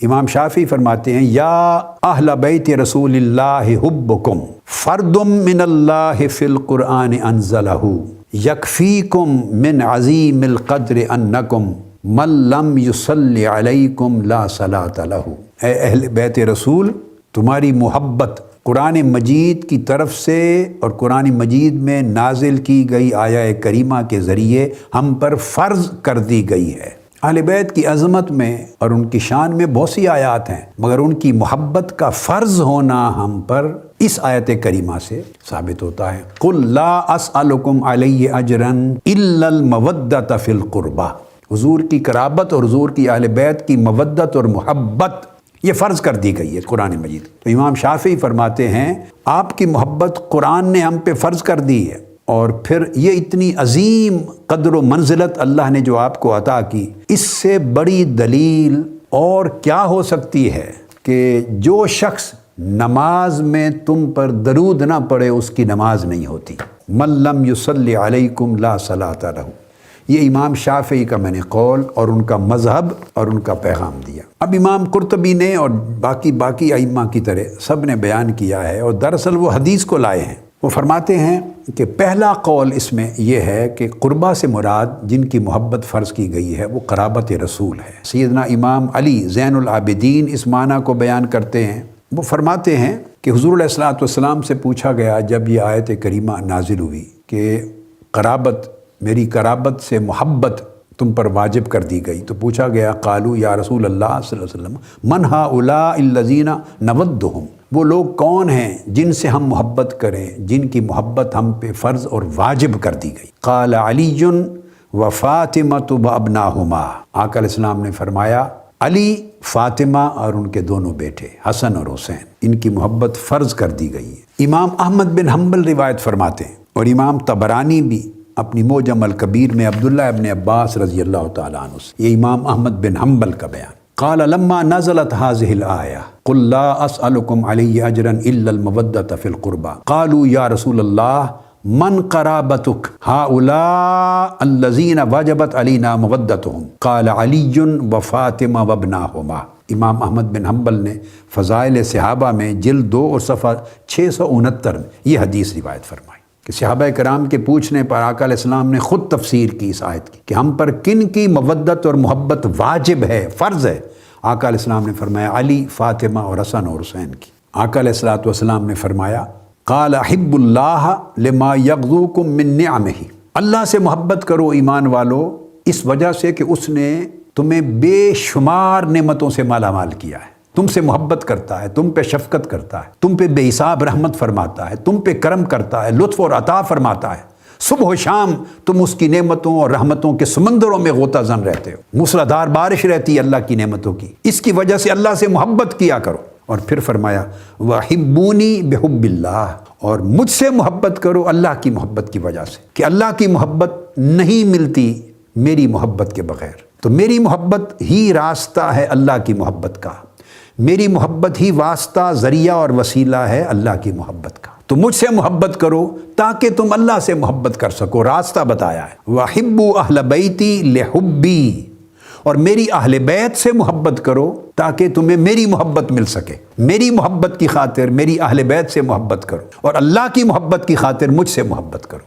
امام شافعی فرماتے ہیں یا اہل بیت رسول اللہ حبکم فرد من اللہ فی القرآن انزلہ یکفیکم من عظیم القدر انکم من لم یصلی علیکم لا صلاۃ لہ۔ اے اہل بیت رسول، تمہاری محبت قرآن مجید کی طرف سے اور قرآن مجید میں نازل کی گئی آیہ کریمہ کے ذریعے ہم پر فرض کر دی گئی ہے۔ اہل بیت کی عظمت میں اور ان کی شان میں بہت سی آیات ہیں، مگر ان کی محبت کا فرض ہونا ہم پر اس آیت کریمہ سے ثابت ہوتا ہے۔ قُلْ لَا أَسْأَلُكُمْ عَلَيْهِ أَجْرًا إِلَّا الْمَوَدَّةَ فِي الْقُرْبَى۔ حضور کی قرابت اور حضور کی اہل بیت کی مودت اور محبت یہ فرض کر دی گئی ہے قرآن مجید۔ تو امام شافعی فرماتے ہیں آپ کی محبت قرآن نے ہم پہ فرض کر دی ہے، اور پھر یہ اتنی عظیم قدر و منزلت اللہ نے جو آپ کو عطا کی، اس سے بڑی دلیل اور کیا ہو سکتی ہے کہ جو شخص نماز میں تم پر درود نہ پڑھے اس کی نماز نہیں ہوتی۔ من لم یصلی علیکم لا صلاۃ لہ۔ یہ امام شافعی کا میں نے قول اور ان کا مذہب اور ان کا پیغام دیا۔ اب امام قرطبی نے اور باقی ائمہ کی طرح سب نے بیان کیا ہے، اور دراصل وہ حدیث کو لائے ہیں۔ وہ فرماتے ہیں کہ پہلا قول اس میں یہ ہے کہ قربہ سے مراد جن کی محبت فرض کی گئی ہے وہ قرابت رسول ہے۔ سیدنا امام علی زین العابدین اس معنی کو بیان کرتے ہیں۔ وہ فرماتے ہیں کہ حضور علیہ الصلوۃ والسلام سے پوچھا گیا جب یہ آیت کریمہ نازل ہوئی کہ میری قرابت سے محبت تم پر واجب کر دی گئی، تو پوچھا گیا قالو یا رسول اللہ صلی اللہ علیہ وسلم من ہؤلاء الذین نودہم، وہ لوگ کون ہیں جن سے ہم محبت کریں، جن کی محبت ہم پہ فرض اور واجب کر دی گئی۔ قال علی و فاطمۃ وابناہما، آقا علیہ السلام نے فرمایا علی، فاطمہ اور ان کے دونوں بیٹے حسن اور حسین، ان کی محبت فرض کر دی گئی ہے۔ امام احمد بن حنبل روایت فرماتے ہیں، اور امام طبرانی بھی اپنی معجم الکبیر میں عبداللہ ابن عباس رضی اللہ تعالیٰ عنہ سے، یہ امام احمد بن حنبل کا بیان، قال لما نزلت هذه الآية قل لا أسألكم عليه أجرا إلا المودة في القربى قالوا يا رسول الله من قرابتك هؤلاء الذين وجبت علينا مودتهم قال علي وفاطمة وابناهما۔ امام احمد بن حنبل نے فضائل صحابہ میں جلد 2 اور صفحہ 669 میں یہ حدیث روایت فرمائی کہ صحابہ کرام کے پوچھنے پر آقا علیہ السلام نے خود تفسیر کی اس آیت کی کہ ہم پر کن کی مودت اور محبت واجب ہے، فرض ہے۔ آقا علیہ السلام نے فرمایا علی، فاطمہ اور حسن اور حسین کی۔ آقا علیہ السلام نے فرمایا قال احب اللہ لما یغزوکم من نعمہ، اللہ سے محبت کرو ایمان والو اس وجہ سے کہ اس نے تمہیں بے شمار نعمتوں سے مالا مال کیا ہے، تم سے محبت کرتا ہے، تم پہ شفقت کرتا ہے، تم پہ بے حساب رحمت فرماتا ہے، تم پہ کرم کرتا ہے، لطف اور عطا فرماتا ہے۔ صبح و شام تم اس کی نعمتوں اور رحمتوں کے سمندروں میں غوطہ زن رہتے ہو، موسلادھار بارش رہتی ہے اللہ کی نعمتوں کی، اس کی وجہ سے اللہ سے محبت کیا کرو۔ اور پھر فرمایا وَحِبُّونِي بِحُبِّ اللَّهِ، اور مجھ سے محبت کرو اللہ کی محبت کی وجہ سے، کہ اللہ کی محبت نہیں ملتی میری محبت کے بغیر، تو میری محبت ہی راستہ ہے اللہ کی محبت کا، میری محبت ہی واسطہ، ذریعہ اور وسیلہ ہے اللہ کی محبت کا، تو مجھ سے محبت کرو تاکہ تم اللہ سے محبت کر سکو، راستہ بتایا ہے۔ وَحِبُّوا أَهْلَ بَيْتِي لِحُبِّي، اور میری اہل بیت سے محبت کرو تاکہ تمہیں میری محبت مل سکے، میری محبت کی خاطر میری اہل بیت سے محبت کرو، اور اللہ کی محبت کی خاطر مجھ سے محبت کرو۔